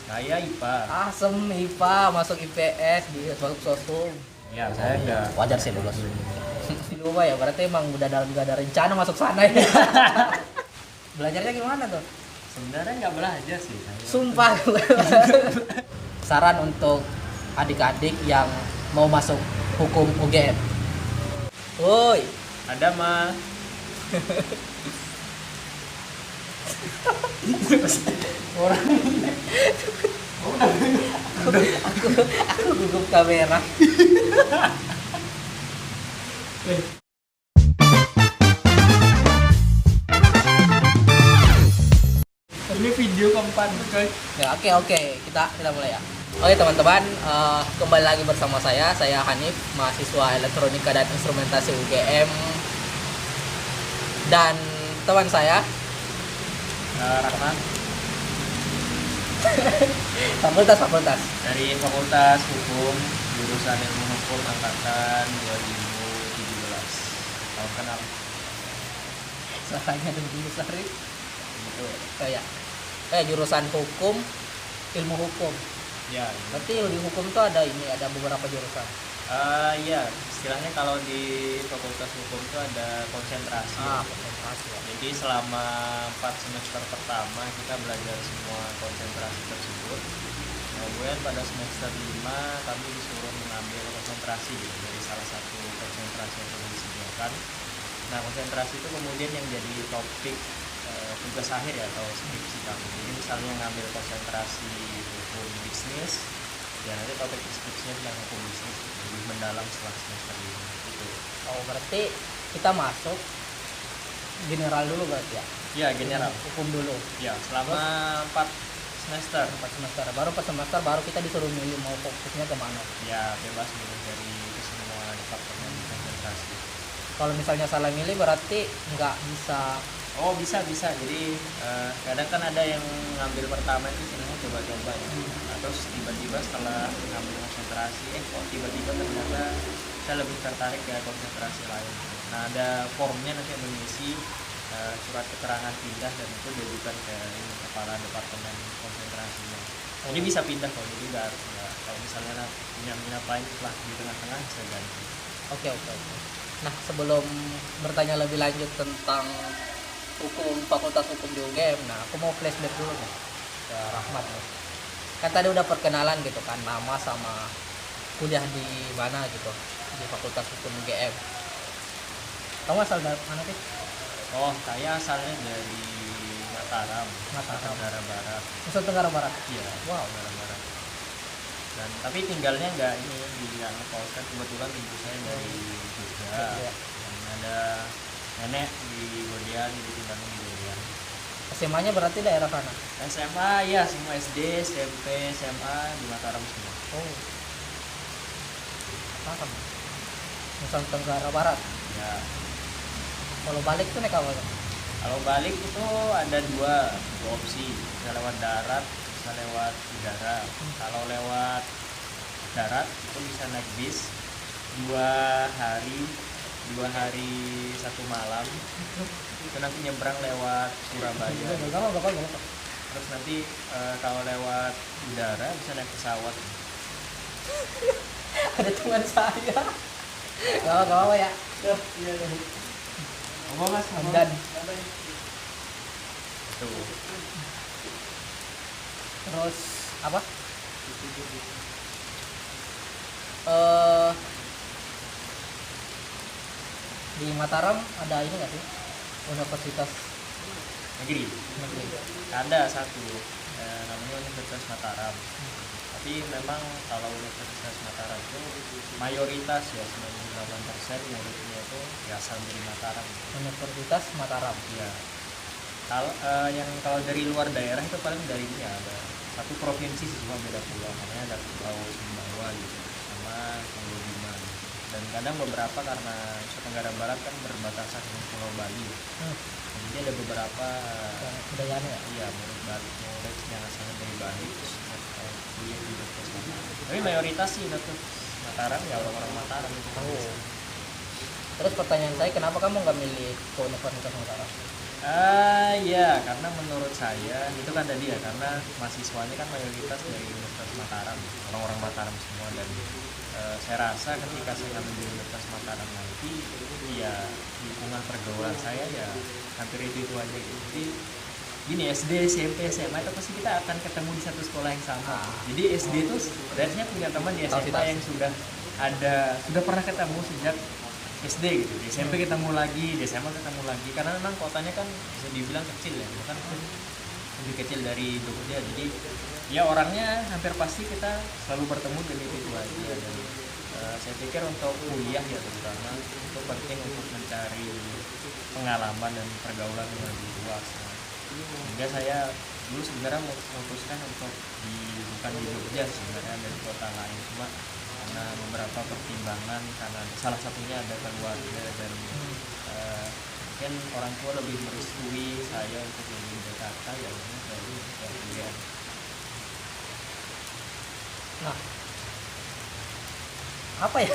Saya IPA. Asem IPA masuk IPS di sosum. Ya, saya enggak. Wajar sih lulus. Lupa ya, berarti emang udah ada rencana masuk sana ya. Belajarnya gimana tuh? Sebenarnya nggak belajar sih saya. Sumpah. Saran untuk adik-adik yang mau masuk hukum UGM. Woi, Ada mah. orang aku gugup kamera. Ini video keempat guys. Ya, oke, kita mulai ya. Oke teman-teman, kembali lagi bersama saya Hanif, mahasiswa elektronika dan instrumentasi UGM, dan teman saya Rahman fakultas. dari Fakultas Hukum jurusan Ilmu Hukum angkatan 2017. Tahu kenal? Suaranya dulu Sari. Gitu. Kayak jurusan hukum, ilmu hukum. Ya. Berarti di hukum tuh ada beberapa jurusan. Ya, istilahnya kalau di Fakultas Hukum itu ada konsentrasi. Konsentrasi ya. Jadi selama 4 semester pertama kita belajar semua konsentrasi tersebut. Kemudian pada semester 5 kami disuruh mengambil konsentrasi gitu, dari salah satu konsentrasi yang sudah disediakan. Nah, konsentrasi itu kemudian yang jadi topik tugas akhir ya atau skripsi kami. Jadi misalnya ngambil konsentrasi hukum bisnis, ya nanti topik skripsinya tentang hukum bisnis lebih mendalam setelah semester 5 gitu. Oh, berarti kita masuk general dulu berarti ya? Ya, general. Hukum dulu. Ya, selama 4 semester. 4 semester. Baru 4 semester baru kita disuruh milih mau fokusnya kemana. Ya, bebas milih dari semua departemen konsentrasi. Kalau misalnya salah milih berarti nggak bisa. Oh, bisa. Jadi kadang kan ada yang ngambil pertama itu sebenarnya coba-coba ya. Nah, terus tiba-tiba setelah ngambil konsentrasi, kok tiba-tiba ternyata saya lebih tertarik ke konsentrasi lain. Nah, ada formnya nanti yang mengisi surat keterangan pindah dan itu diajukan ke kepala departemen konsentrasinya. Jadi bisa pindah kok, jadi nggak kalau misalnya punya minat lain setelah di tengah-tengah bisa ganti. Oke. Nah, sebelum bertanya lebih lanjut tentang fakultas hukum di UGM, nah aku mau flashback dulu nih ke Rahmat nih. Kan tadi udah perkenalan gitu kan, nama sama kuliah di mana gitu, di fakultas hukum UGM. Kamu asal dari mana sih? Oh, saya asalnya dari Mataram, Mataram. Tenggara Barat. Nusa Tenggara Barat. Iya, Wow. Tenggara Barat. Dan tapi tinggalnya nggak ini di Ankol, kan kebetulan ibu saya dari Jogja. Iya. Dan ada nenek di Godian, jadi tinggalnya di Godian. SMA-nya berarti daerah sana. SMA ya, semua SD, SMP, SMA di Mataram semua. Oh. Apa? Nusa Tenggara Barat. Ya, Kalau balik tuh naik apa? kalau balik itu ada dua opsi, bisa lewat darat, bisa lewat udara. Kalau lewat darat itu bisa naik bis 2 hari 1 malam, itu nanti nyebrang lewat Surabaya. Gak. Terus nanti kalau lewat udara bisa naik pesawat. Ada teman saya. Gak apa ya. Apa mas? Dan Tuh. terus apa? Di Mataram ada ini nggak sih? Universitas Negeri. negeri. Ada satu, namanya Universitas Mataram. Tapi memang kalau Universitas Mataram itu mayoritas ya 98% muridnya itu berasal dari Mataram. Universitas Mataram. Ya. Kalau dari luar daerah itu paling dari ini ada satu provinsi sih, cuma beda pulau, namanya ada Pulau Sumbawa gitu sama Pulau Bima. Dan kadang beberapa karena Nusa Tenggara Barat kan berbatasan dengan Pulau Bali. Jadi ada beberapa Budayanya ya. iya murid yang asalnya dari Bali terus kuliah di Universitas Mataram. Tapi mayoritas sih itu Mataram ya, orang-orang Mataram itu. Oh. Terus pertanyaan saya, kenapa kamu nggak milih ke Universitas Mataram? Ya, karena menurut saya itu kan tadi ya, karena mahasiswanya kan mayoritas dari Universitas Mataram, orang-orang Mataram semua, dan saya rasa ketika saya ngambil di Universitas Mataram nanti, ya lingkungan pergaulan saya ya hampir itu aja gitu. Jadi gini, SD, SMP, SMA itu pasti kita akan ketemu di satu sekolah yang sama. Jadi SD itu sebenarnya punya teman di SMA yang sudah pernah ketemu sejak SD gitu. Di SMP ketemu lagi, di SMA ketemu lagi, karena memang kotanya kan bisa dibilang kecil ya, bukan lebih kecil dari Jogja. Jadi ya orangnya hampir pasti kita selalu bertemu dan itu aja. Dan saya pikir untuk kuliah ya terutama itu penting untuk mencari pengalaman dan pergaulan yang lebih luas. Sehingga saya dulu sebenarnya memutuskan untuk bukan di Jogja sebenarnya, dari kota lain, cuma karena beberapa pertimbangan, karena salah satunya ada keluarga dan mungkin orang tua lebih merestui saya untuk di Jakarta, ya dari kuliah. Nah, apa ya?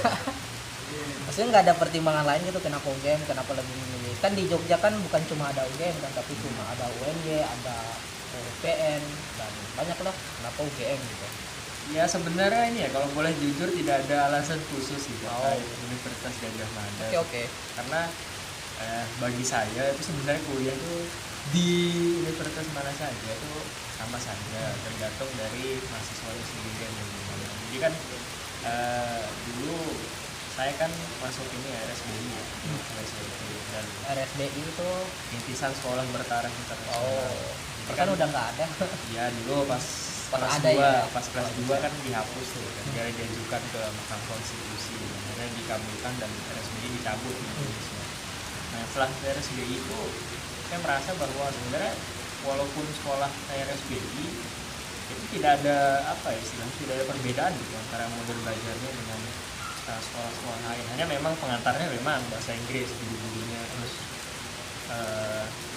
Maksudnya nggak ada pertimbangan lain gitu kenapa UGM, kenapa lebih memilih? Kan di Jogja kan bukan cuma ada UGM kan, tapi cuma ada UNY, ada UPN, dan banyak lah. Kenapa UGM gitu? Ya sebenarnya ini ya, kalau boleh jujur tidak ada alasan khusus gitu terkait Universitas Gadjah Mada. Oke. Karena bagi saya itu sebenarnya kuliah itu di universitas mana saja itu sama saja, tergantung dari mahasiswanya sendiri yang gimana. Jadi kan dulu saya kan masuk ini RSBI ya, dan RSBI itu Rintisan Sekolah Bertaraf Internasional. kan udah nggak ada. Ya dulu pas kelas ada 2, ya? pas kelas 2 kan dihapus tuh kan, gara diajukan ke Mahkamah Konstitusi, akhirnya dikabulkan dan RSBI dicabut di Indonesia. Nah setelah RSBI itu saya merasa bahwa sebenarnya walaupun sekolah RSBI itu tidak ada apa ya istilahnya, tidak ada perbedaan gitu antara model belajarnya dengan sekolah-sekolah lain. Hanya memang pengantarnya memang bahasa Inggris, guru-gurunya, terus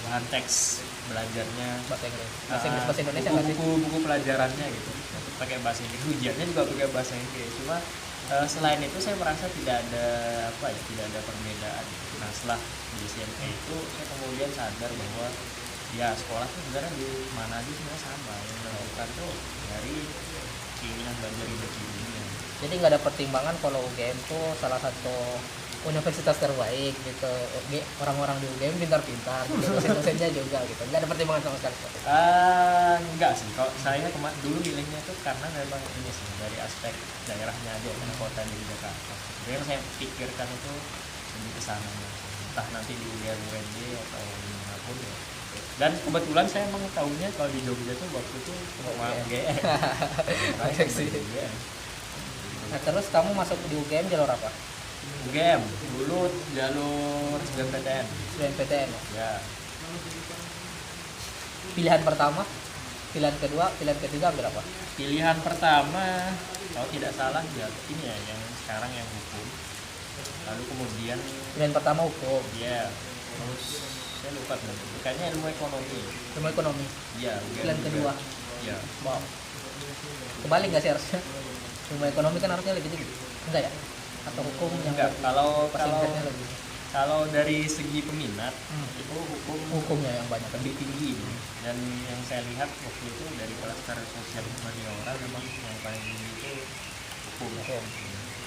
bahan teks belajarnya Bahasa Inggris, bahasa Indonesia nggak sih? buku pelajarannya gitu pakai bahasa Inggris, ujiannya juga pakai bahasa Inggris. Cuma selain itu saya merasa tidak ada tidak ada perbedaan. Nah setelah di SMP itu saya kemudian sadar bahwa ya sekolah tuh sebenarnya di mana aja sebenarnya sama, yang menentukan tuh dari keinginan belajar individunya. Jadi nggak ada pertimbangan kalau UGM tuh salah satu universitas terbaik gitu. Orang-orang di UGM pintar-pintar gitu. Dosen-dosennya juga gitu. Nggak ada pertimbangan sama sekali. Enggak sih, kalau saya dulu milihnya tuh karena memang ini sih dari aspek daerahnya aja, karena kota di Jakarta. Jadi yang saya pikirkan itu lebih ke sana, entah nanti di UNJ atau dimanapun ya. Dan kebetulan saya emang tahunya kalau di Jogja tuh waktu itu cuma UGM. Nah terus kamu masuk di UGM jalur apa? UGM dulu jalur SBMPTN. SBMPTN Ya. Pilihan pertama, pilihan kedua, pilihan ketiga ambil apa? Pilihan pertama kalau tidak salah ya ini ya yang sekarang yang hukum. Lalu kemudian Pilihan pertama hukum. ya terus saya lupa tuh, kayaknya ilmu ekonomi. Ilmu ekonomi. Ya. Pilihan kedua. Ya. Wow. Kebalik nggak sih harusnya? Ilmu ekonomi kan harusnya lebih tinggi. Enggak ya? Atau hukum yang Enggak, lebih kalau dari segi peminat itu hukumnya yang banyak. lebih tinggi. Dan yang saya lihat waktu itu dari klaster sosial humaniora memang yang paling tinggi itu hukum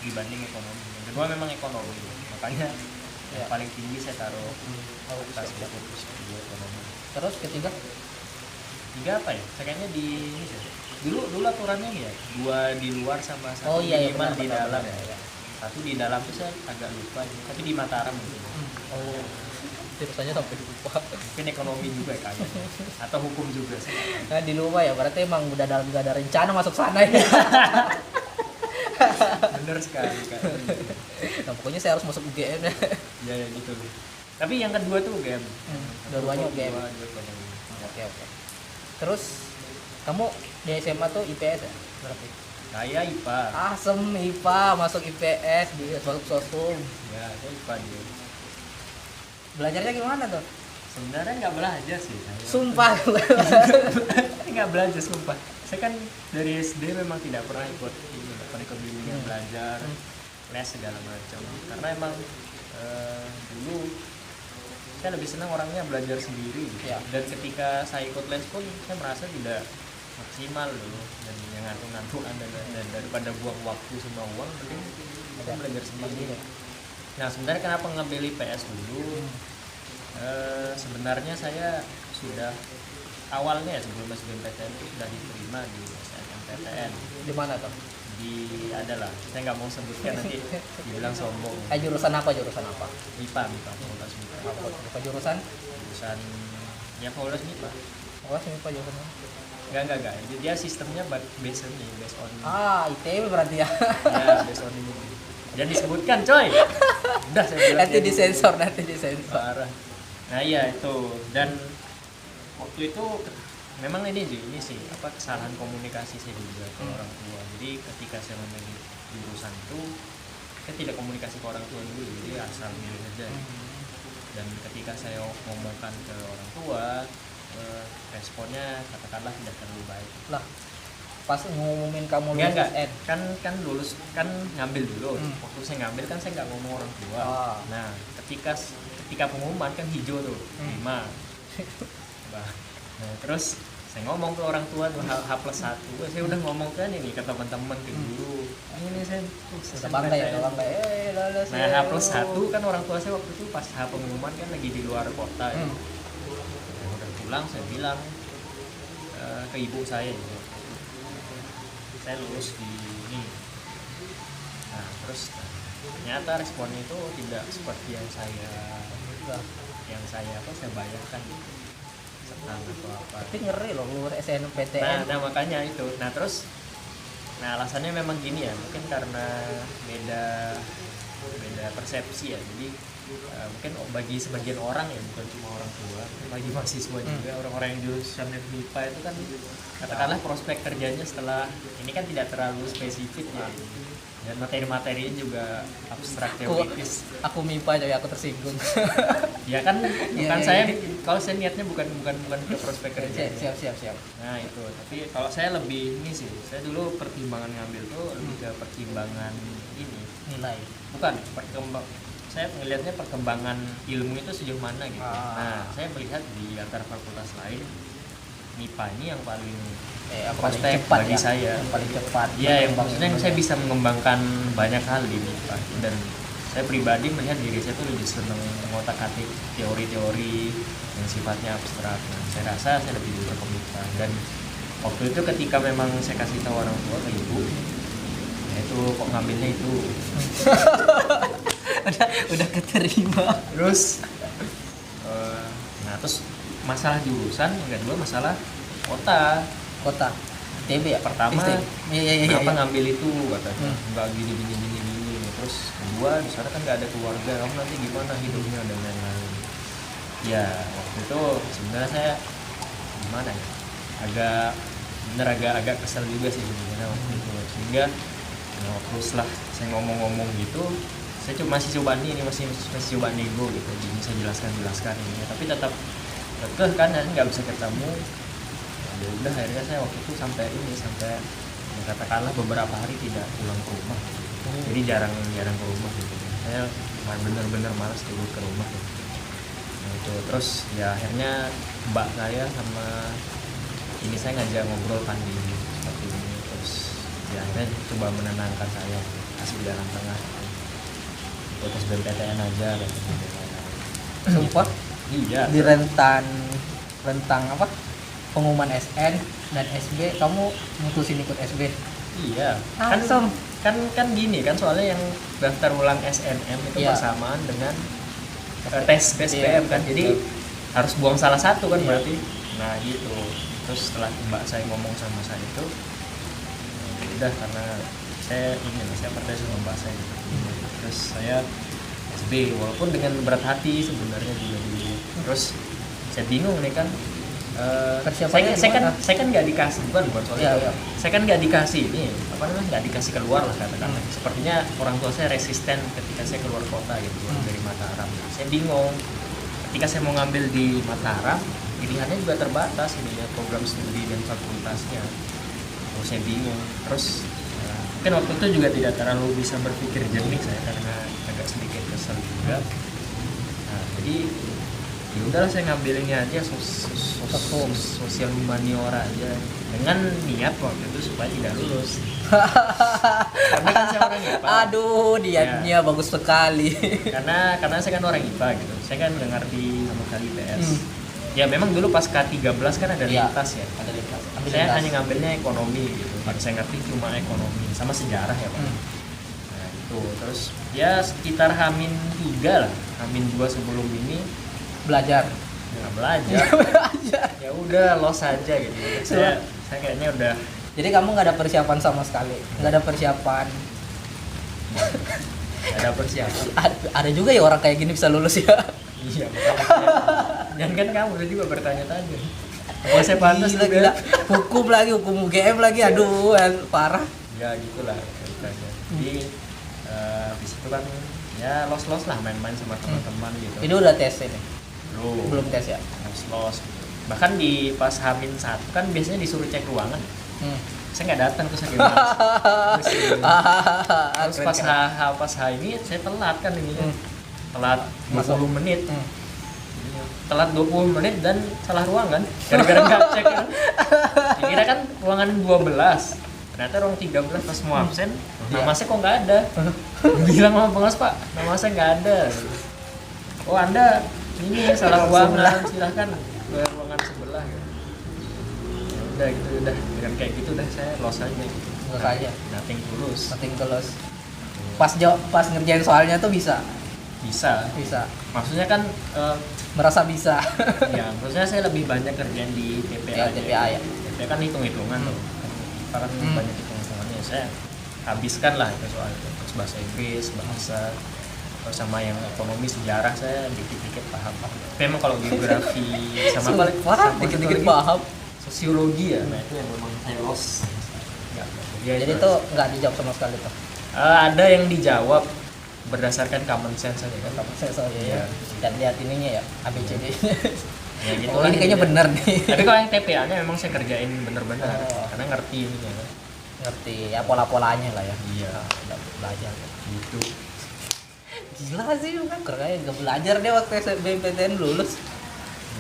dibanding ekonomi. Yang kedua memang ekonomi, makanya yang paling tinggi saya taruh atas hukum ekonomi. Terus ketiga apa ya? Saya kayaknya di ini sih. Dulu aturannya ya 2 di luar sama 1 minimal di dalam. Ya. 1 di dalam tuh saya agak lupa, tapi di Mataram gitu. Oh, ceritanya sampai lupa. Mungkin ekonomi juga kayaknya, atau hukum juga sih. Nah, di lupa ya, berarti emang udah ada rencana masuk sana ya. Bener sekali kan. Nah, pokoknya saya harus masuk UGM ya. Ya gitu. Tapi yang kedua tuh UGM. Dua-duanya UGM. Oke. Terus kamu di SMA tuh IPS ya? Berarti? Saya IPA. Asem IPA, masuk IPS, masuk sosum. Ya, saya IPA dia. Belajarnya gimana tuh? Sebenarnya nggak belajar sih saya. Sumpah. Nggak belajar sumpah. Saya kan dari SD memang tidak pernah ikut bimbingan belajar, les segala macam. Karena emang dulu saya lebih senang orangnya belajar sendiri gitu. Ya. Dan ketika saya ikut les pun saya merasa tidak maksimal loh, dan yang ngantuk-ngantukan dan daripada buang waktu sama uang, mending kita belajar sendiri. Nah sebenarnya kenapa ngambil IPS dulu? Sebenarnya saya sudah awalnya ya sebelum SBMPTN itu sudah diterima di SNMPTN. Di mana tuh? Di adalah saya nggak mau sebutkan nanti dibilang sombong. Jurusan apa? MIPA fakultas MIPA. Apa jurusan? Jurusan ya fakultas MIPA. Oh, MIPA jurusan apa? Enggak. Dia sistemnya based on ITB berarti ya. ya based on ini. Jangan disebutkan, coy. Udah saya bilang. nanti disensor. Parah. Nah iya itu, dan waktu itu memang ini sih kesalahan komunikasi saya juga ke orang tua. Jadi ketika saya memilih jurusan itu saya tidak komunikasi ke orang tua dulu, jadi asal milih aja. Dan ketika saya ngomongkan ke orang tua, responnya katakanlah tidak terlalu baik. Lah, pas ngumumin kamu lulus enggak SN. kan lulus kan ngambil dulu. Waktu saya ngambil kan saya nggak ngomong orang tua. Nah ketika pengumuman kan hijau tuh 5. Nah terus saya ngomong ke orang tua tuh H+1, saya udah ngomong kan ini ke teman-teman, ke guru, ini saya bangga ya, lulus. Nah H+1 kan orang tua saya waktu itu pas H pengumuman kan lagi di luar kota ya. Saya udah pulang, saya bilang ke ibu saya gitu, saya lulus di ini. Nah terus ternyata responnya itu tidak seperti yang saya bayangkan gitu, senang atau apa. Tapi ngeri loh lulus SNMPTN. Nah makanya itu. Nah terus alasannya memang gini ya, mungkin karena beda persepsi ya. Jadi mungkin bagi sebagian orang ya, bukan cuma orang tua, bagi mahasiswa juga, orang-orang yang jurusan MIPA itu kan katakanlah prospek kerjanya setelah ini kan tidak terlalu spesifik ya, dan materi-materinya juga abstrak teoritis. Aku MIPA jadi aku tersinggung. Ya kan bukan saya. Kalau saya niatnya bukan ke prospek kerja. Siap. Nah itu, tapi kalau saya lebih ini sih, saya dulu pertimbangan ngambil tuh lebih ke pertimbangan ini Nilai. bukan saya melihatnya perkembangan ilmu itu sejauh mana gitu. Nah saya melihat di antara fakultas lain MIPA ini yang paling prospek cepat bagi ya. saya, Yang paling cepat. ya yang maksudnya saya bisa mengembangkan banyak hal di MIPA, dan saya pribadi melihat diri saya tuh lebih senang mengotak-atik teori-teori yang sifatnya abstrak. Nah, saya rasa saya lebih suka ke MIPA, dan waktu itu ketika memang saya kasih tahu orang tua ke ibu, ya itu kok ngambilnya itu udah keterima. terus terus masalah jurusan, yang kedua masalah kota ITB ya pertama. Iya. Kenapa ngambil itu katanya, nggak gini. Terus kedua di sana kan nggak ada keluarga, kamu nanti gimana hidupnya dan lain-lain. Ya waktu itu sebenarnya saya gimana ya, agak kesel juga sih sebenarnya waktu itu, sehingga waktu setelah saya ngomong gitu, saya masih coba coba nego gitu, jadi saya jelaskan ini, tapi tetap kan nggak bisa ketemu. Ya udah akhirnya saya waktu itu sampai katakanlah beberapa hari tidak pulang ke rumah, jadi jarang ke rumah gitu. Saya benar-benar malas keluar ke rumah gitu. Nah, itu terus ya akhirnya mbak saya sama ini saya ngajak ngobrol kan di seperti ini, terus ya akhirnya coba menenangkan saya, kasih jalan tengah, ikut SBMPTN aja gitu. Sumpah Iya. di rentang apa pengumuman SN dan SB kamu mutusin ikut SB. Iya. Langsung. Kan gini kan, soalnya yang daftar ulang SNM itu Iya. bersamaan dengan tes SBM kan. Jadi harus buang salah satu kan berarti. Nah, gitu. Terus setelah mbak saya ngomong sama saya itu, ya udah karena saya percaya sama mbak saya gitu. Terus saya SB walaupun dengan berat hati sebenarnya juga dulu. Terus saya bingung nih kan, saya kan nggak dikasih, bukan soalnya Iya. saya kan nggak dikasih ini nggak dikasih keluar lah katakanlah. Sepertinya orang tua saya resisten ketika saya keluar kota gitu, dari Mataram. Saya bingung ketika saya mau ngambil di Mataram, pilihannya juga terbatas ini ya, program studi dan fakultasnya. Terus saya bingung. Terus mungkin waktu itu juga tidak terlalu bisa berpikir jernih saya, karena agak sedikit kesel juga. Nah, jadi ya udahlah saya ngambil ini aja sosial humaniora aja dengan niat waktu itu supaya tidak lulus. Karena kan saya orang IPA. Aduh, niatnya bagus sekali. Karena saya kan orang IPA gitu. Saya kan nggak ngerti sama sekali IPS. Ya memang dulu pas K13 kan ada lintas ya. Ada lintas. Saya hanya ngambilnya ekonomi gitu. Baru saya ngerti cuma ekonomi sama sejarah ya Pak. Nah itu terus ya sekitar H-3 lah, H-2 sebelum ini belajar. nggak belajar. Ya udah los aja gitu. Saya kayaknya udah. Jadi kamu nggak ada persiapan sama sekali, nggak ada persiapan. Nggak ada persiapan. Ada juga ya orang kayak gini bisa lulus ya. Iya. Dan kan kamu juga bertanya-tanya. Apa saya pantas gila. Hukum UGM lagi, aduh parah. Ya gitulah ceritanya. Jadi di situ kan ya los lah main-main sama teman-teman gitu. Ini udah tes ini? Belum tes ya? Los gitu. Bahkan di pas H-1 kan biasanya disuruh cek ruangan. Saya nggak datang tuh saking malas. Terus pas H ini saya telat kan ini. Telat 20 menit. Telat 20 menit dan salah ruangan. Gara-gara nggak cek kan. Dikira kan ruangan 12. Ternyata ruang 13 pas mau absen. Nama saya kok nggak ada. Bilang sama pengawas, Pak, nama saya nggak ada. Oh Anda ini salah ruangan, silahkan ke ruangan sebelah. Udah gitu udah dengan kayak gitu udah saya los aja gitu. Los aja. Nothing tulus. Pas ngerjain soalnya tuh bisa. Maksudnya kan merasa bisa. Ya, maksudnya saya lebih banyak kerjaan di TPA. TPA ya. TPA kan hitung-hitungan tuh. Kan banyak hitung-hitungannya. Saya habiskan lah itu soal itu. Terus bahasa Inggris, bahasa terus sama yang ekonomi sejarah saya dikit-dikit paham. Memang kalau geografi sama dikit-dikit paham. Sosiologi ya, nah itu yang memang saya los. Jadi itu nggak dijawab sama sekali tuh. Ada yang dijawab berdasarkan common sense aja kan. Common sense ya. Dan lihat ininya ya, ABCD. Ya gitu oh, ini kayaknya bener nih. Tapi kalau yang TPA-nya memang saya kerjain bener-bener karena ngerti ini ya. Ngerti ya pola-polanya lah ya. Iya, udah belajar gitu. Gila sih kan kayaknya nggak belajar deh waktu SBMPTN lulus.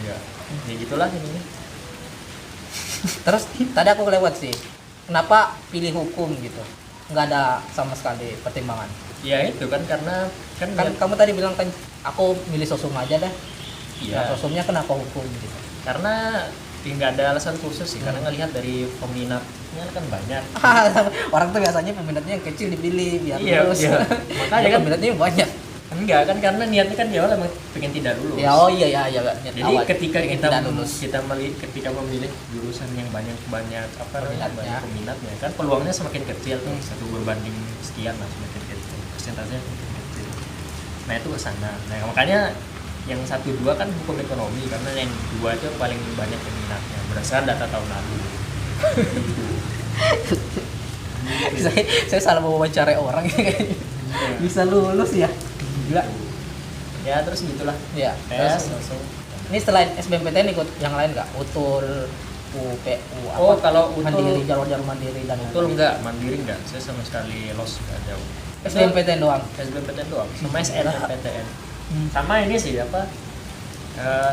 Iya. Ya gitulah ini. Terus tadi aku lewat sih, kenapa pilih hukum gitu? Nggak ada sama sekali pertimbangan. Ya itu kan karena kan kamu tadi bilang kan aku milih sosum aja dah. Iya. Nah, sosumnya kenapa hukum gitu? Karena nggak ada alasan khusus sih, karena ngelihat dari peminatnya kan banyak. Orang tuh biasanya peminatnya yang kecil dipilih biar lulus. Iya. Makanya kan peminatnya banyak. Enggak kan karena niatnya kan di awal emang pengen tidak lulus. Ya iya Jadi awal, ketika kita memilih jurusan yang banyak peminatnya kan peluangnya semakin kecil tuh, 1 berbanding sekian lah semakin kecil, persentasenya semakin kecil. Nah itu kesana. Nah makanya yang 1-2 kan hukum ekonomi karena yang 2 itu paling banyak peminatnya berdasarkan data tahun lalu. saya salah mewawancarai orang kayaknya. Bisa lulus ya. Gila. Ya terus gitulah. Ya. Tes langsung. Ini selain SBMPTN ikut yang lain nggak? UTUL, UPU apa? Oh kalau UTUL mandiri, jalur mandiri dan UTUL enggak, mandiri enggak. Saya sama sekali los enggak jauh. SBMPTN doang. SBMPTN doang. Sama SNMPTN. Sama ini sih apa?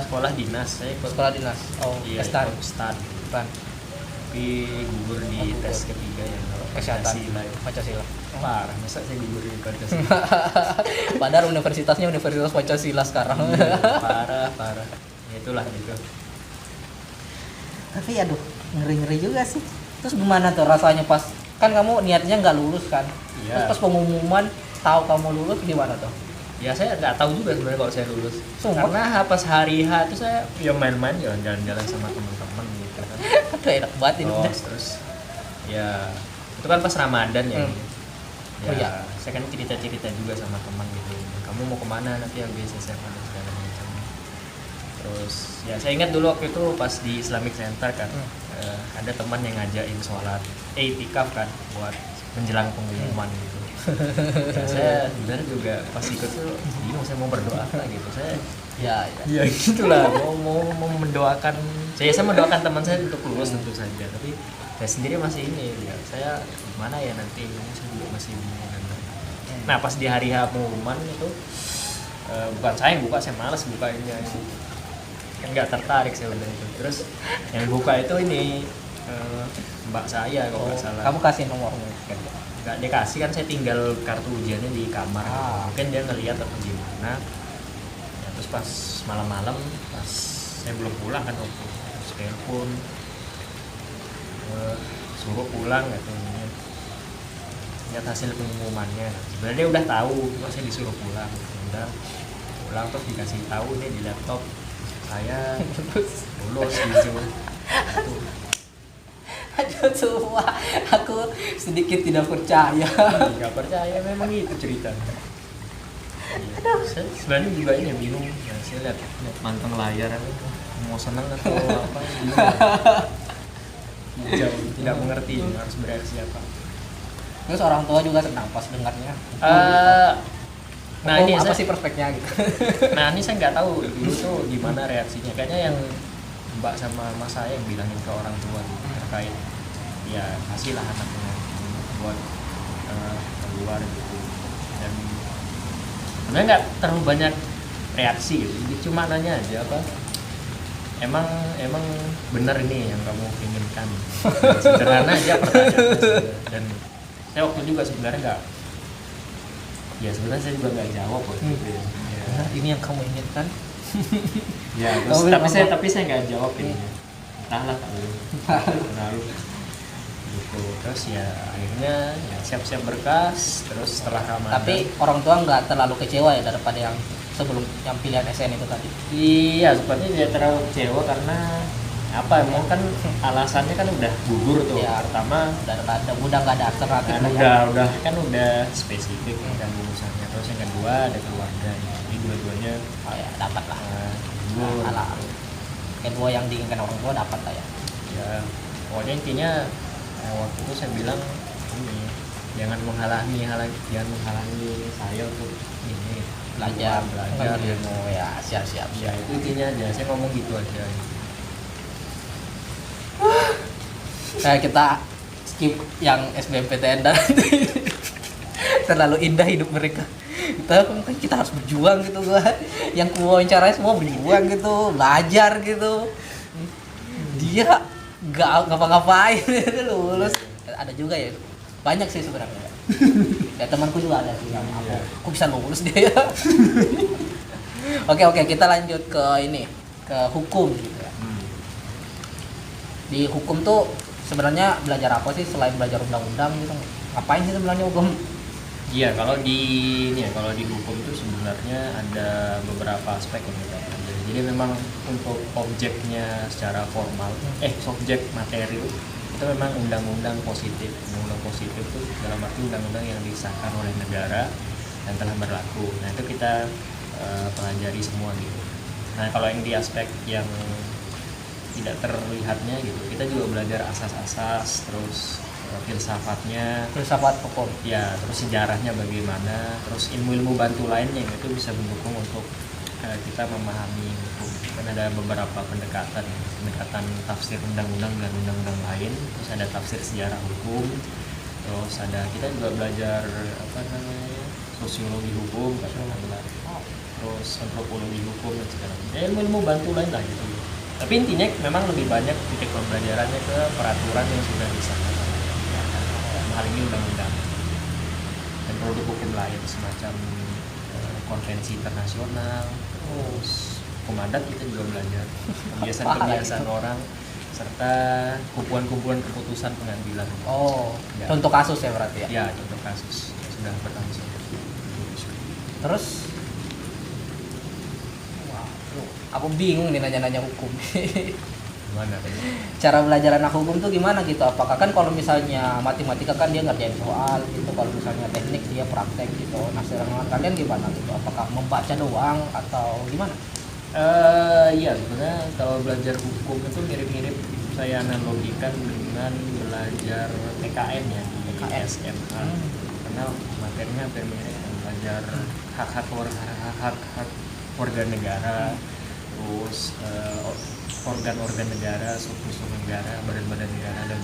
Sekolah dinas. Saya ikut sekolah dinas. Oh, iya, STAN. Tapi gugur di tes ketiga yang kesehatan Pancasila. Parah, masa saya gugur di Pancasila. Padahal universitasnya Universitas Pancasila sekarang. Parah. Ya itulah gitu. Tapi aduh, ngeri juga sih. Terus gimana tuh rasanya pas kan kamu niatnya nggak lulus kan? Iya. Terus pas pengumuman tahu kamu lulus gimana tuh? Ya saya nggak tahu juga sebenarnya kalau saya lulus. Sumpah. Karena pas hari H itu saya ya main-main jalan-jalan sama teman-teman gitu kan. Aduh enak banget ini. Terus ya itu kan pas Ramadan ya. Ya, oh, iya. Saya kan cerita-cerita juga sama teman gitu. Kamu mau kemana nanti habis SMA dan segala macam. Terus ya saya ingat dulu waktu itu pas di Islamic Center kan ada teman yang ngajakin sholat i'tikaf kan buat menjelang pengumuman gitu. Ya, saya sebenarnya juga pas ikut tuh bingung saya mau berdoa apa gitu. Saya ya gitulah mau mendoakan saya mendoakan teman saya untuk lulus tentu saja, tapi saya sendiri masih ini ya saya gimana ya nanti saya juga masih bingung. Nah pas di hari H pengumuman itu bukan saya yang buka, saya malas bukanya. kan nggak tertarik saya udah itu. Terus yang buka itu ini mbak saya kalau nggak salah. Kamu kasih nomormu kan? Nggak dikasih kan, saya tinggal kartu ujiannya di kamar. Mungkin dia ngeliat atau gimana ya, terus pas malam-malam pas saya belum pulang kan waktu terus telepon suruh pulang katanya, lihat hasil pengumumannya. Sebenarnya dia udah tahu, cuma saya disuruh pulang. Udah pulang terus dikasih tahu nih di laptop saya lulus gitu. Aduh semua, aku sedikit tidak percaya. Nggak percaya, memang itu ceritanya. Ya, saya sebenarnya juga ini bingung. Ya, saya lihat manteng layar mau senang atau apa, jauh tidak mengerti harus bereaksi apa. Terus orang tua juga senang pas dengarnya. Nah ini apa saya, sih perspeknya gitu? nah ini saya nggak tahu dulu tuh gimana reaksinya. Kayaknya yang mbak sama mas saya yang bilangin ke orang tua gitu, terkait ya kasihlah anaknya buat keluar gitu. Dan sebenarnya nggak terlalu banyak reaksi gitu, jadi cuma nanya aja apa emang benar ini yang kamu inginkan. Sederhana aja pertanyaannya. Dan saya waktu juga sebenarnya nggak, ya sebenarnya saya juga nggak jawab waktu itu ya. Benar ini yang kamu inginkan? Ya terus, tapi saya nggak jawab ini. Entahlah lalu gitu. Terus ya akhirnya ya siap-siap berkas. Terus setelah Ramadan, Tapi orang tua nggak terlalu kecewa ya daripada yang sebelum yang pilihan SN itu tadi. iya sepertinya tidak terlalu kecewa karena apa, emang kan alasannya kan udah gugur tuh. Ya, pertama udah nggak ada alternatif kan lah ya. udah kan udah spesifik kan urusannya. Terus yang kedua ada keluarga, jadi dua-duanya Oh ya dapat lah. gugur. Alah. Kedua yang diinginkan orang tua dapat lah ya. Ya pokoknya intinya waktu itu saya bilang ini jangan menghalangi saya untuk ini Belajar belajar ilmu ya siap-siap. ya itu intinya aja, saya ngomong gitu aja. Kita skip yang SBMPTN dan terlalu indah hidup mereka. Kita harus berjuang gitu gua. Yang ku wawancarai semua berjuang gitu, belajar gitu. Dia nggak ngapa-ngapain lulus. Ada juga ya. Banyak sih sebenarnya. Ya temanku juga ada sih yang aku bisa lulus dia ya. Oke, kita lanjut ke ini, ke hukum gitu ya. Di hukum tuh sebenarnya belajar apa sih selain belajar undang-undang gitu? Ngapain sih sebenarnya hukum? Iya, kalau di hukum itu sebenarnya ada beberapa aspek yang kita pelajari. Jadi memang untuk objeknya secara formal, subjek materi itu memang undang-undang positif. Undang-undang positif itu dalam arti undang-undang yang disahkan oleh negara dan telah berlaku. Nah itu kita pelajari semua gitu. Nah kalau yang di aspek yang tidak terlihatnya gitu, kita juga belajar asas-asas, terus filsafat hukum ya, terus sejarahnya bagaimana, terus ilmu-ilmu bantu lainnya yang itu bisa mendukung untuk kita memahami hukum. Kan ada beberapa pendekatan tafsir undang-undang dan undang-undang lain, terus ada tafsir sejarah hukum, terus ada kita juga belajar sosiologi hukum, terus antropologi hukum dan segala macam, ilmu-ilmu bantu lain lah gitu. Tapi intinya memang lebih banyak titik pembelajarannya ke peraturan yang sudah disahkan hal ini undang-undang dan produk hukum lain semacam konvensi internasional, terus hukum adat kita juga belajar kebiasaan orang serta kumpulan-kumpulan keputusan pengadilan. Ya. Contoh kasus ya berarti ya? Ya, contoh kasus yang sudah berlangsung. Terus aku bingung nih nanya-nanya hukum. Gimana tadi? Cara belajar anak hukum tuh gimana gitu? Apakah kan kalau misalnya matematika kan dia ngerjain soal gitu, kalau misalnya teknik dia praktek gitu. Nah sedangkan kalian gimana gitu? Apakah membaca doang atau gimana? Iya sebenarnya kalau belajar hukum itu mirip-mirip, saya analogikan dengan belajar PKN ya di SMA. Karena materinya hampir mirip, belajar hak-hak warga negara, terus organ-organ negara, struktur negara, badan-badan negara dan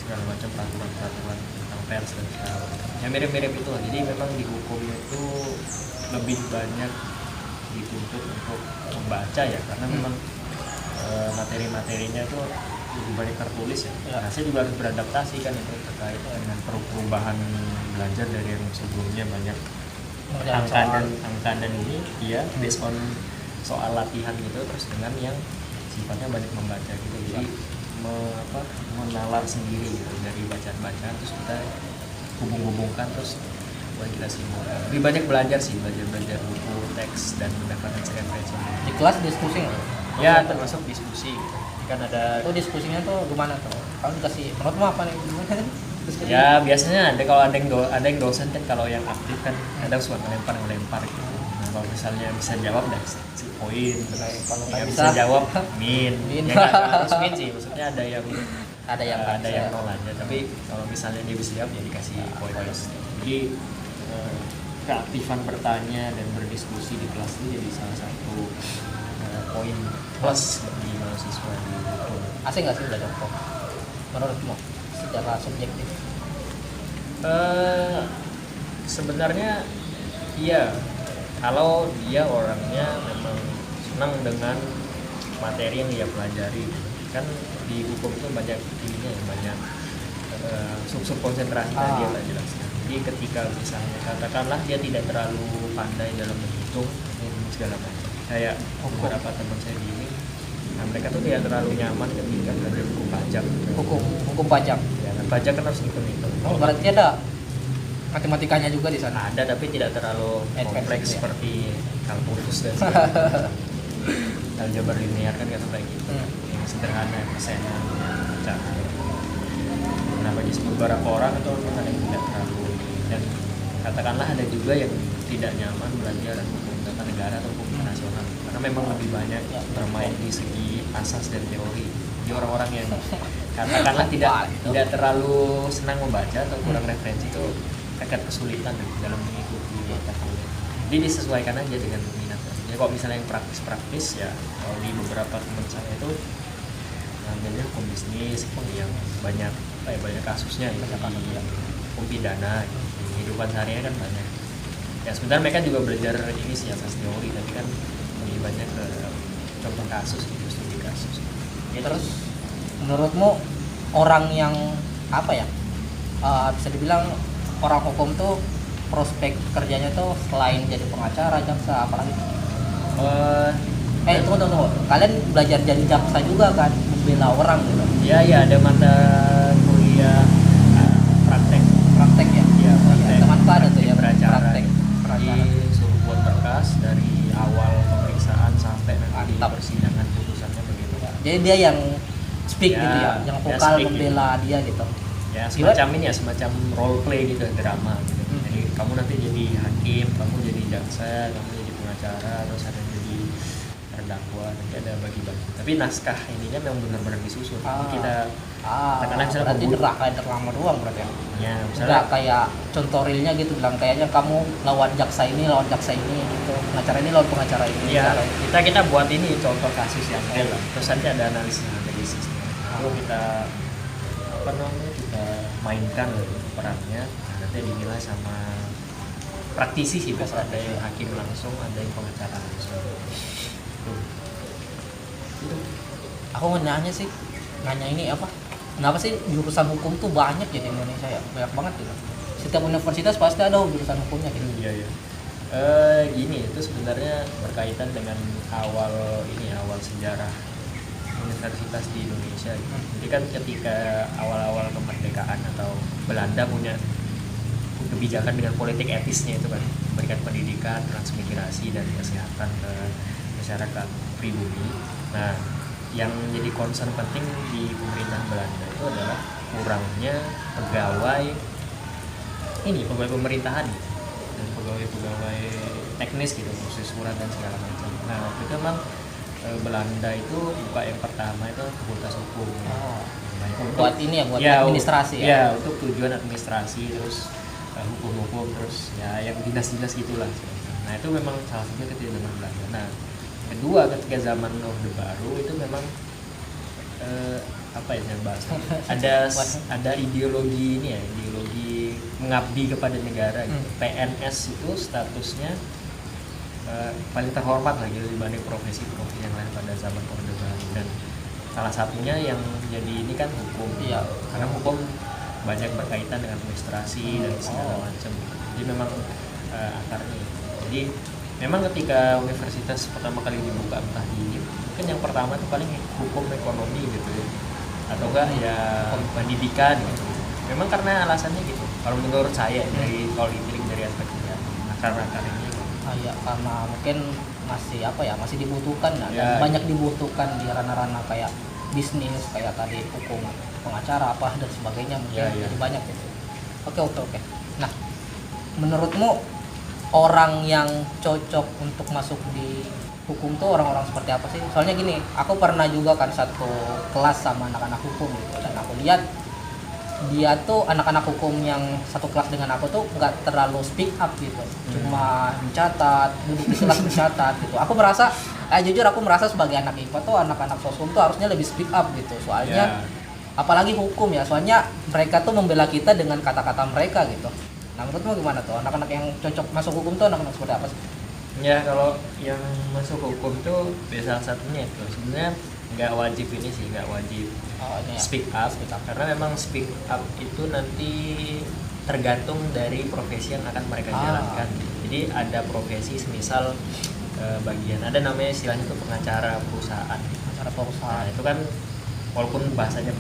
segala macam peraturan-peraturan tentang pers dan segala macam. Ya mirip-mirip itu lah. Jadi memang di hukum itu lebih banyak dituntut untuk membaca ya, karena memang materi-materinya itu lebih banyak tertulis ya. Ya. Nah, saya juga harus beradaptasi kan itu terkait dengan perubahan belajar dari yang sebelumnya banyak angka dan ini dia based on soal latihan gitu, terus dengan yang sifatnya banyak membaca gitu, jadi menalar sendiri gitu dari bacaan-bacaan, terus kita hubung-hubungkan, terus buat kita simpulkan. Lebih banyak belajar buku, teks, dan referensi Di kelas diskusi nggak? ya, termasuk diskusi gitu. Kan ada Itu diskusinya tuh gimana tuh? Kamu dikasih menurutmu apa nih? Gimana kan? Diskusi. ya, biasanya ada kalau ada yang dosen kan, kalau yang aktif kan kadang suka ngelempar gitu. Nah, kalau misalnya bisa jawab dan poin, Kalau nggak nggak bisa, bisa jawab min. min. Ya nggak harus min sih, maksudnya ada yang ada yang nol aja, tapi kalau misalnya dia bisa jawab ya dikasih poin plus. Jadi keaktifan bertanya dan berdiskusi di kelas itu jadi salah satu poin plus bagi mahasiswa di hukum. asing nggak sih belajar hukum? Menurutmu secara subjektif? Sebenarnya iya, kalau dia orangnya memang senang dengan materi yang dia pelajari. Kan di hukum itu banyak ininya ya, banyak sub konsentrasi tadi yang saya jelaskan. Jadi ketika misalnya katakanlah dia tidak terlalu pandai dalam menghitung segala macam, kayak beberapa teman saya di ini, nah mereka tuh tidak terlalu nyaman ketika belajar hukum pajak. Hukum pajak. Ya, kan pajak kan harus hitung-hitung. Oh, berarti ada matematikanya juga di sana. Ada, tapi tidak terlalu kompleks ya. seperti kalkulus dan segala macam. Aljabar linear kan kayak gitu. Yang sederhana, persenan, cara. Nah, bagi beberapa orang itu memang ada yang tidak terlalu, dan katakanlah ada juga yang tidak nyaman belajar hukum tata negara atau hukum nasional karena memang lebih banyak bermain di segi asas dan teori. Jadi orang-orang yang katakanlah tidak terlalu senang membaca atau kurang referensi itu akan kesulitan dalam mengikuti mata kuliah. Jadi disesuaikan aja dengan minat. Ya kalau misalnya yang praktis ya, kalau di beberapa teman saya itu ngambilnya hukum bisnis, yang banyak kasusnya ya, hukum pidana, kehidupan sehari-hari kan banyak. Ya sebenarnya mereka juga belajar ini sih asas teori, tapi kan lebih banyak ke contoh kasus gitu, studi kasus. Ya, terus menurutmu orang yang apa ya, bisa dibilang orang hukum tuh prospek kerjanya tuh selain jadi pengacara, jaksa, apalagi? Tunggu. Kalian belajar jadi jaksa juga kan, membela orang gitu? Iya, ada mata kuliah praktek ya? Iya, praktek. Temanku ada tuh ya, praktek. Jadi suruh buat berkas dari awal pemeriksaan sampai nanti persidangan putusannya begitu. Jadi dia yang speak gitu ya, yang vokal membela gitu. dia gitu. Ya semacam ini ya, semacam role play gitu, drama gitu. Jadi kamu nanti jadi hakim, kamu jadi jaksa, kamu jadi pengacara, terus ada jadi terdakwa, nanti ada bagi-bagi. Tapi naskah ininya memang benar-benar disusun. Jadi kita katakanlah misalnya berarti drama doang berarti ya? Ya, misalnya nggak kayak contoh realnya gitu, bilang kayaknya kamu lawan jaksa ini gitu, pengacara ini lawan pengacara ini. Ya, kita buat ini contoh kasus yang real lah. Terus nanti ada analisisnya. Lalu kita kita mainkan perannya, nanti dinilai sama praktisi sih, biasa ada yang hakim langsung, ada yang pengacara langsung. Aku mau nanya ini apa? Kenapa sih jurusan hukum tuh banyak ya di Indonesia ya? Banyak banget gitu. Setiap universitas pasti ada jurusan hukumnya gitu. Iya. Gini, itu sebenarnya berkaitan dengan awal sejarah universitas di Indonesia gitu. Jadi kan ketika awal-awal kemerdekaan atau Belanda punya kebijakan dengan politik etisnya itu kan, memberikan pendidikan, transmigrasi dan kesehatan ke masyarakat pribumi. Nah, yang jadi concern penting di pemerintahan Belanda itu adalah kurangnya pegawai pemerintahan gitu, dan pegawai teknis gitu, khusus surat dan segala macam. Nah, waktu itu memang Belanda itu buka yang pertama itu fakultas hukum. Buat administrasi ya? Ya, untuk tujuan administrasi, terus hukum-hukum, terus ya yang dinas-dinas gitulah. Nah, itu memang salah satunya ketika zaman Belanda. Nah, kedua ketika zaman Orde Baru itu memang ada ideologi mengabdi kepada negara gitu. PNS itu statusnya paling terhormat lah gitu dibanding profesi-profesi yang lain pada zaman Orde Baru. Dan salah satunya yang jadi ini kan hukum. Iya. Karena hukum banyak berkaitan dengan administrasi dan segala macam. Jadi memang akarnya itu. Jadi memang ketika universitas pertama kali dibuka entah di mungkin yang pertama itu paling hukum ekonomi gitu ya, atau enggak ya pendidikan gitu. Memang karena alasannya gitu. Kalau menurut saya dari kalau ditilik dari aspek ya akar-akarnya gitu. Ya karena mungkin masih masih dibutuhkan dan Ya, banyak dibutuhkan di ranah-ranah kayak bisnis, kayak tadi hukum pengacara apa dan sebagainya, mungkin Ya. jadi banyak gitu. Oke. Nah, menurutmu orang yang cocok untuk masuk di hukum tuh orang-orang seperti apa sih? Soalnya gini, aku pernah juga kan satu kelas sama anak-anak hukum gitu, dan aku lihat dia tuh anak-anak hukum yang satu kelas dengan aku tuh nggak terlalu speak up gitu, cuma mencatat, duduk di kelas mencatat gitu. Aku merasa, jujur aku merasa sebagai anak IPA tuh anak-anak sosum tuh harusnya lebih speak up gitu, soalnya apalagi hukum ya, soalnya mereka tuh membela kita dengan kata-kata mereka gitu. Nah, menurutmu gimana tuh anak-anak yang cocok masuk hukum tuh anak-anak seperti apa sih? Ya kalau yang masuk hukum tuh salah satunya itu sebenarnya nggak wajib ini sih, nggak wajib speak up, karena memang speak up itu nanti tergantung dari profesi yang akan mereka jalankan. Jadi ada profesi semisal bagian ada namanya istilahnya itu pengacara perusahaan. Nah, itu kan walaupun bahasanya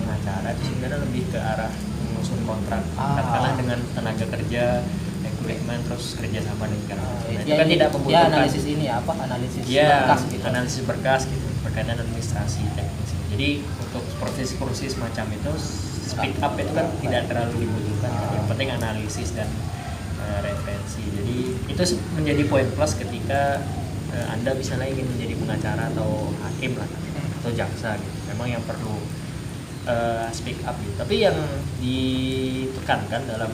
pengacara itu sebenarnya lebih ke arah menyusun kontrak katakanlah dengan tenaga kerja, recruitment, terus kerja sama dengan nah, itu kan tidak membutuhkan analisis ini analisis berkas gitu. Analisis berkas gitu berkaitan administrasi teknis. Jadi untuk proses semacam itu speak up itu kan tidak terlalu dibutuhkan. Yang penting analisis dan referensi. Jadi itu menjadi poin plus ketika Anda misalnya ingin menjadi pengacara atau hakim lah atau jaksa gitu. Memang yang perlu speak up gitu. Tapi yang ditekankan dalam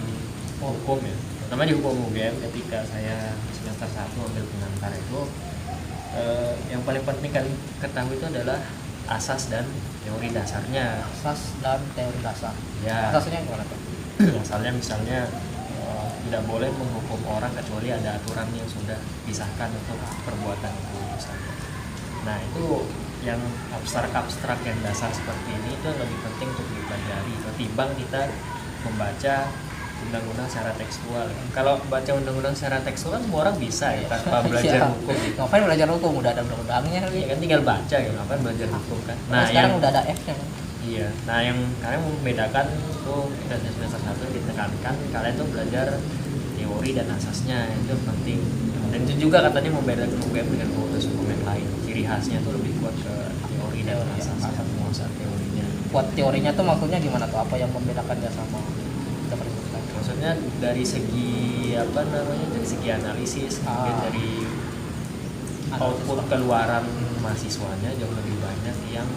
hukum ya, namanya di hukum UGM ketika saya semester 1 ambil pengantar itu yang paling penting kan ketahui itu adalah asas dan teori dasarnya. Asas dan teori dasar. Ya. Asasnya gimana tuh? Asalnya misalnya tidak boleh menghukum orang kecuali ada aturan yang sudah disahkan untuk perbuatan itu misalnya. Nah itu yang abstrak yang dasar seperti ini itu lebih penting untuk dipelajari ketimbang kita membaca undang-undang secara tekstual. Kalau baca undang-undang secara tekstual semua orang bisa ya tanpa belajar hukum. Ngapain belajar hukum? Udah ada undang-undangnya. Iya kan tinggal baca ya, ngapain belajar hukum kan. Nah, sekarang udah ada F-nya. Iya. Nah, yang kalian membedakan itu kita semester 1 ditekankan kalian tuh belajar teori dan asasnya itu penting. Dan itu juga katanya membedakan UGM dengan fakultas hukum yang lain. Ciri khasnya tuh lebih kuat ke teori dan asasnya, penguasaan teorinya. Kuat teorinya tuh maksudnya gimana tuh? Apa yang membedakan dia sama maksudnya dari segi dari segi analisis mungkin dari output keluaran mahasiswanya jauh lebih banyak yang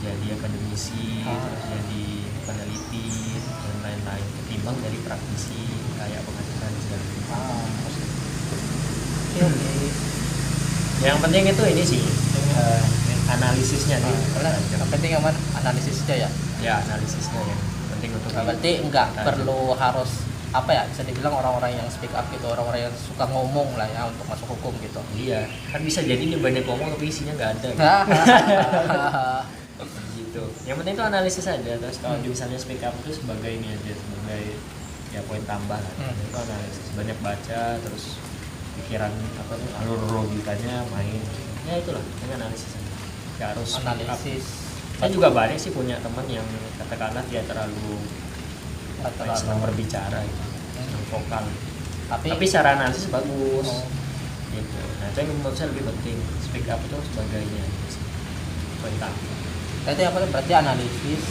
jadi akademisi terus jadi peneliti dan lain-lain ketimbang dari praktisi kayak pengacara dan yang penting itu ini sih analisisnya nih. Yang penting yang mana? Analisisnya ya analisisnya yang penting untuk berarti enggak perlu harus bisa dibilang orang-orang yang speak up gitu, orang-orang yang suka ngomong lah ya untuk masuk hukum gitu. Iya, kan bisa jadi dia banyak ngomong tapi isinya nggak ada gitu. Yang penting itu analisis aja. Terus kalau misalnya speak up itu sebagai ini aja, sebagai ya poin tambah itu analisis, banyak baca terus pikiran alur logikanya main ya itulah ini analisis aja. Nggak harus analisis. Saya juga banyak sih punya teman yang katakanlah dia terlalu senang berbicara gitu, senang vokal. Tapi secara analisis bagus. Gitu. Nah itu yang menurut saya lebih penting. Speak up itu sebagainya. Poin tambah. Berarti analisis,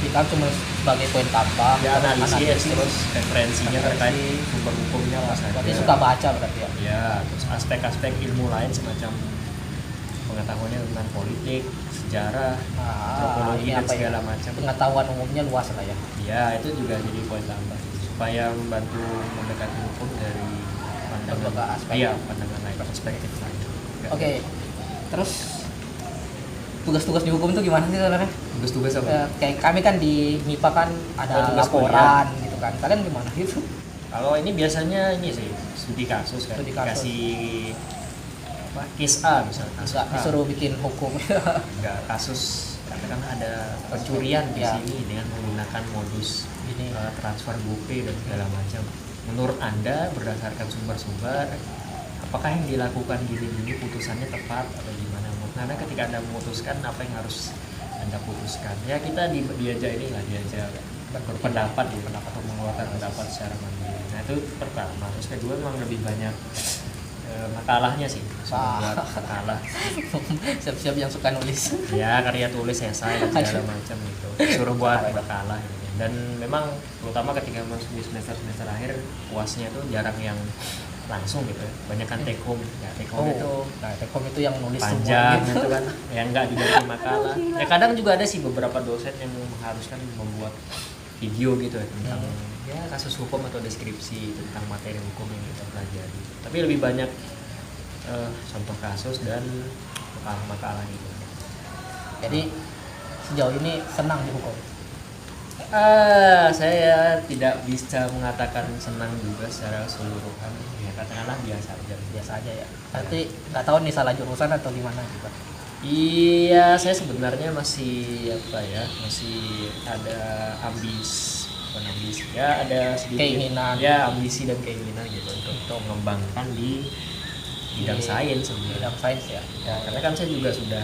speak up cuma sebagai poin tambah. Ya analisis terus referensinya terkait sumber hukumnya apa saja. Berarti suka baca berarti ya. Ya terus aspek-aspek ilmu lain semacam pengetahuannya tentang politik, sejarah, antropologi dan segala macam. Pengetahuan umumnya luas lah ya. Ya itu juga jadi poin tambah supaya membantu mendekati hukum dari pandangan aspek. Iya, pandangan lain, perspektif lain. Oke. Terus tugas-tugas di hukum itu gimana sih sebenarnya? Tugas-tugas apa? Kayak kami kan di MIPA kan ada laporan gitu kan. Kalian gimana gitu? Kalau ini biasanya ini sih studi kasus kan, Studi kasus. dikasih apa case A misalnya, kasus Nggak A. disuruh bikin hukum. Enggak, kasus katakan ada pencurian di Ya. sini dengan menggunakan modus Ini transfer GoPay dan segala macam. Menurut Anda berdasarkan sumber-sumber, apakah yang dilakukan gini-gini putusannya tepat atau gimana? Menurut Anda ketika Anda memutuskan apa yang harus Anda putuskan? Ya kita diajak berpendapat ya, pendapat atau mengeluarkan pendapat secara mandiri. Nah itu pertama. Terus kedua memang lebih banyak makalahnya sih, buat makalah. siap-siap yang suka nulis. Ya karya tulis, esai dan segala macam gitu, suruh buat makalah gitu. Dan memang terutama ketika masuk di semester akhir, puasnya itu jarang yang langsung gitu ya, banyak kan take home ya, take home itu Nah, Tekom itu yang nulis panjang semua gitu kan, yang enggak juga di makalah ya. Kadang juga ada sih beberapa dosen yang mengharuskan membuat video gitu ya tentang ya kasus hukum atau deskripsi tentang materi hukum yang kita pelajari, tapi lebih banyak contoh kasus dan makalah gitu. Jadi sejauh ini senang dihukum. Saya tidak bisa mengatakan senang juga secara keseluruhan, ya katakanlah biasa aja. Biasa aja ya. Berarti nggak tahu nih salah jurusan atau gimana gitu. Iya, saya sebenarnya masih masih ada bukan ambisi, ya ada sedikit Keinginan. ya ambisi dan keinginan gitu untuk mengembangkan di bidang sains sebenarnya. Bidang sains ya. Ya, karena kan saya juga sudah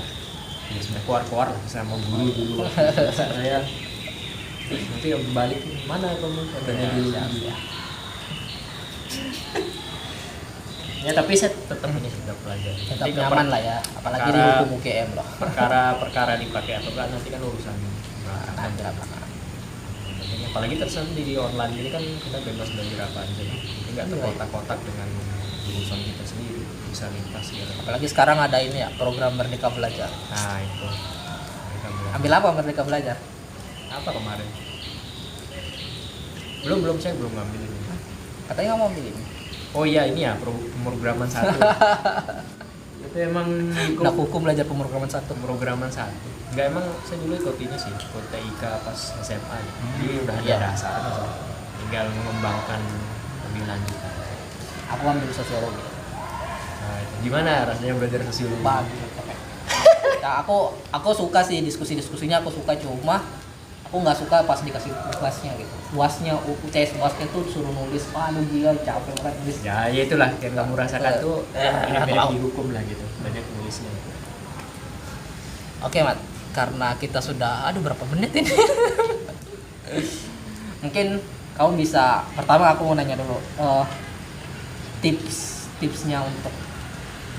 keluar lah sama guru dulu. Saya nanti balik mana kamu katanya dulu. Ya tapi saya tetap ini sudah pelajari. Tetap Nanti nyaman lah ya, apalagi di perkara- hukum UGM loh. perkara dipakai atau enggak nanti kan urusan belakangan. Ada belakangan. Apalagi tersendi di online ini kan kita bebas belajar apa aja, nggak terkotak-kotak dengan jurusan kita sendiri, bisa lintas ya. Apalagi sekarang ada ini ya, program Merdeka Belajar. Nah itu mereka bilang, Ambil apa Merdeka Belajar? apa kemarin saya belum ngambil ini. Katanya nggak mau ambil ini. Oh iya ini ya pemrograman 1. Itu emang Nah, hukum belajar pemrograman 1. pemrograman 1. Enggak, emang saya dulu ikut ini sih, ikut TIK pas SMA gitu. Jadi udah ada Iya. dasarnya sih. Tinggal mengembangkan lebih lanjut. Aku ambil sosiologi. Nah, itu gimana rasanya belajar sosiologi? Bagus. Ya, aku suka sih diskusinya, aku suka, cuma aku nggak suka pas dikasih tugasnya gitu. UASnya, UTS UASnya tuh suruh nulis, aduh gila capek banget nulis. Ya itulah yang kamu rasakan tuh mirip-mirip Tahu. di hukum lah gitu, banyak nulisnya. Oke Mat, karena kita sudah berapa menit ini? Mungkin kamu bisa, pertama aku mau nanya dulu tipsnya untuk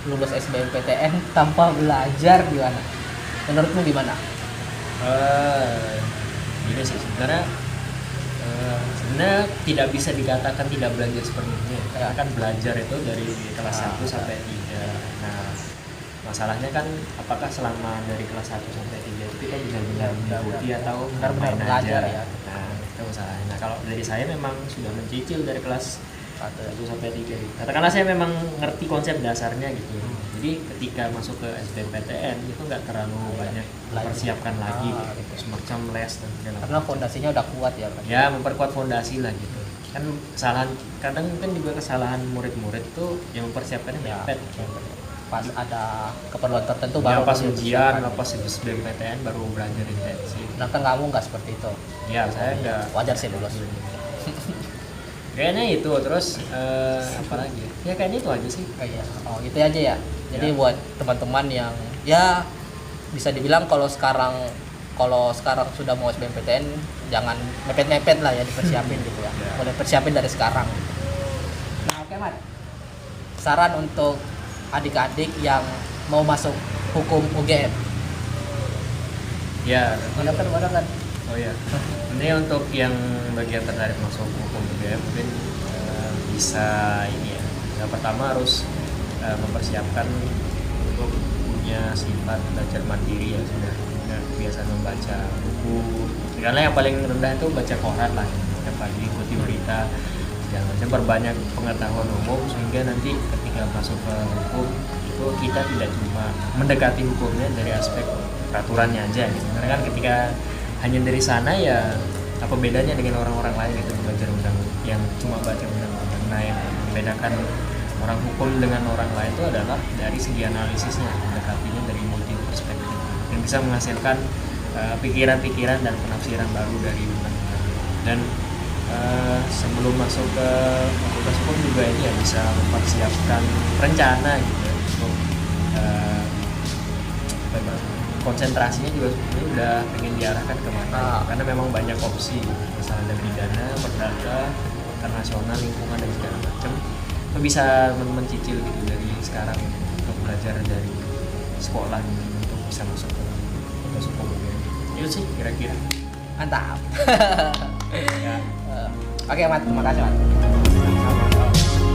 lulus SBMPTN tanpa belajar gimana? Menurutmu gimana? Gini sih sebenarnya tidak bisa dikatakan tidak belajar sepenuhnya, karena kan belajar itu dari kelas 1 sampai 3. Nah masalahnya kan apakah selama dari kelas 1 sampai 3 itu kita benar-benar mengikuti atau benar-benar main belajar aja ya. Nah itu masalahnya. Nah kalau dari saya memang sudah mencicil dari kelas 1 sampai 3 gitu. Katakanlah saya memang ngerti konsep dasarnya gitu. Jadi ketika masuk ke SBMPTN itu nggak terlalu banyak mempersiapkan lagi gitu. Semacam les dan segala macam. Karena fondasinya udah kuat ya kan? Ya memperkuat fondasi lah gitu. Kan kesalahan kadang kan juga kesalahan murid-murid tuh yang mempersiapkannya Ya, mepet. pas ada keperluan tertentu Ya baru pas dipersiapkan. ujian, pas SBMPTN baru belajar intensif. Sedangkan kamu nggak seperti itu. Ya saya nggak. Wajar sih lulus. Kayaknya itu terus apa lagi? Ya kayaknya itu aja sih. Iya. Oh itu aja ya. Jadi Ya. buat teman-teman yang ya bisa dibilang kalau sekarang sudah mau SBMPTN jangan mepet-mepet lah ya, dipersiapin gitu ya. Ya. Boleh persiapin dari sekarang. Nah oke Mat. Saran untuk adik-adik yang mau masuk hukum UGM. Ya. Mana kan? Oh ya. Ini untuk yang bagian tertarik masuk hukum UGM mungkin bisa ini ya. Yang pertama harus mempersiapkan untuk punya sifat belajar mandiri ya, sudah biasa membaca buku. Karena yang paling rendah itu baca koran lah. Setiap pagi ikuti berita, jangan macam perbanyak pengetahuan umum sehingga nanti ketika masuk ke hukum itu kita tidak cuma mendekati hukumnya dari aspek peraturannya aja gitu. Karena kan ketika hanya dari sana ya apa bedanya dengan orang-orang lain gitu belajar undang yang cuma baca undang-undang. Nah, yang membedakan orang hukum dengan orang lain itu adalah dari segi analisisnya, mendekatinya dari multi perspektif, dan bisa menghasilkan pikiran-pikiran dan penafsiran baru dari undang-undang. Dan sebelum masuk ke fakultas hukum juga ini ya bisa mempersiapkan rencana gitu ya, untuk konsentrasinya juga sebenarnya udah pengen diarahkan kemana, karena memang banyak opsi, misalnya ada pidana, perdata, internasional, lingkungan, dan segala macam. Itu bisa mencicil gitu dari sekarang untuk belajar dari sekolah gitu, untuk bisa masuk ke fakultas hukum gitu. Itu sih kira-kira. Mantap. Ya. Oke Mat, terima kasih Mat.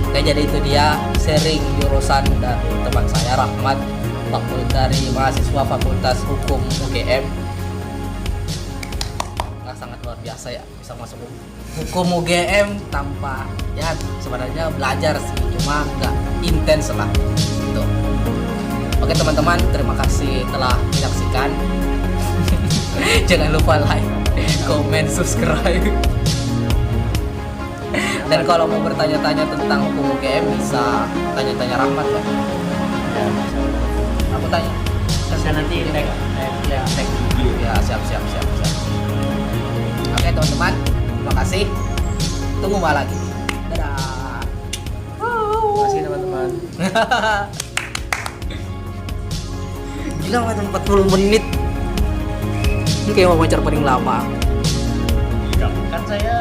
Oke, jadi itu dia sharing jurusan dari teman saya Rahmat, dari mahasiswa Fakultas Hukum UGM. Nggak, sangat luar biasa ya bisa masuk hukum UGM tanpa ya sebenarnya belajar sih, cuma nggak intens lah gitu. Oke teman-teman, terima kasih telah menyaksikan. Jangan lupa like, comment, subscribe. Dan kalau mau bertanya-tanya tentang hukum UGM bisa tanya-tanya Rahmat ya. Ya, bisa. Aku tanya. Bisa nanti tag video. Ya, siap. Oke teman-teman, terima kasih. Tunggu malam lagi. Dadah. Terima kasih teman-teman. Gila, macam 40 menit. Ini kayak wawancara paling lama. Kan saya